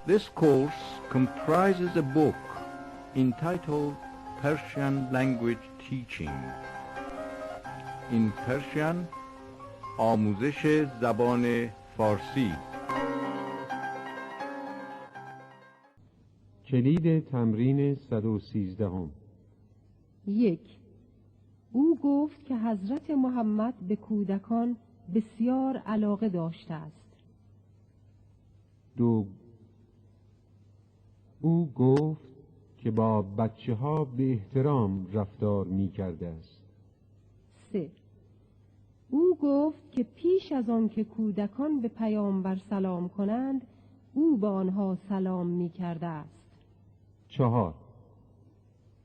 This course comprises a book entitled Persian Language Teaching. In Persian آموزش زبان فارسی. کلید تمرین 113. 1. او گفت که حضرت محمد به کودکان بسیار علاقه داشته است. 2. او گفت که با بچه ها به احترام رفتار می کرده است. 3. او گفت که پیش از آن که کودکان به پیامبر سلام کنند او به آنها سلام می کرده است. 4.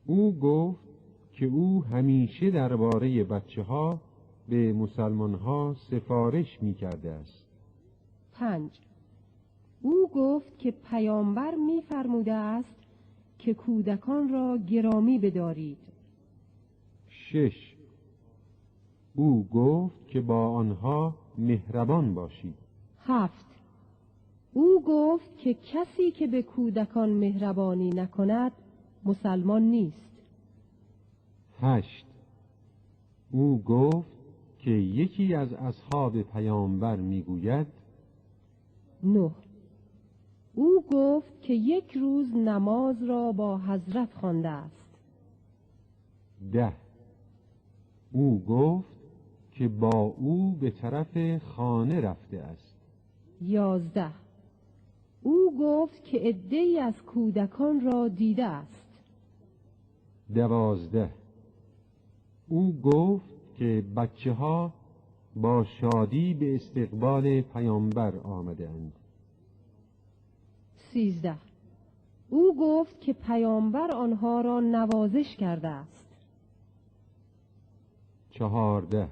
او گفت که او همیشه درباره بچه ها به مسلمان ها سفارش می کرده است. 5. او گفت که پیامبر می فرموده است که کودکان را گرامی بدارید. 6. او گفت که با آنها مهربان باشید. 7. او گفت که کسی که به کودکان مهربانی نکند مسلمان نیست. 8. او گفت که یکی از اصحاب پیامبر میگوید. 9. او گفت که یک روز نماز را با حضرت خوانده است. 10. او گفت که با او به طرف خانه رفته است. 11. او گفت که عده‌ای از کودکان را دیده است. 12. او گفت که بچه ها با شادی به استقبال پیامبر آمده اند. 13. او گفت که پیامبر آنها را نوازش کرده است. 14.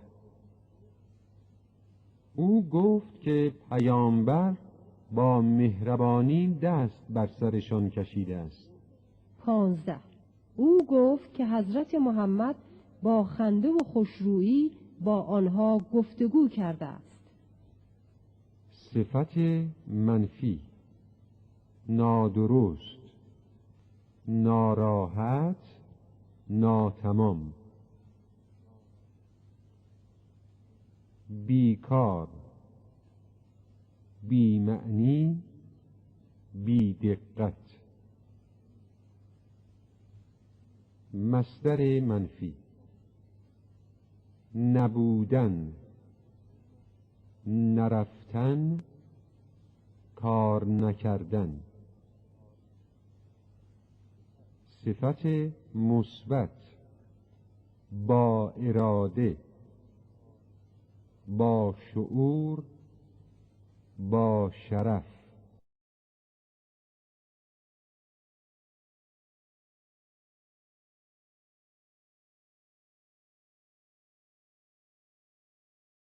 او گفت که پیامبر با مهربانی دست بر سرشان کشیده است. 15. او گفت که حضرت محمد با خنده و خوشرویی با آنها گفتگو کرده است. صفت منفی: نادرست، ناراحت، ناتمام. بیکار، بی‌معنی، بی‌دقت. مصدر منفی: نبودن، نرفتن، کار نکردن. صفت مثبت: با اراده، با شعور، با شرف.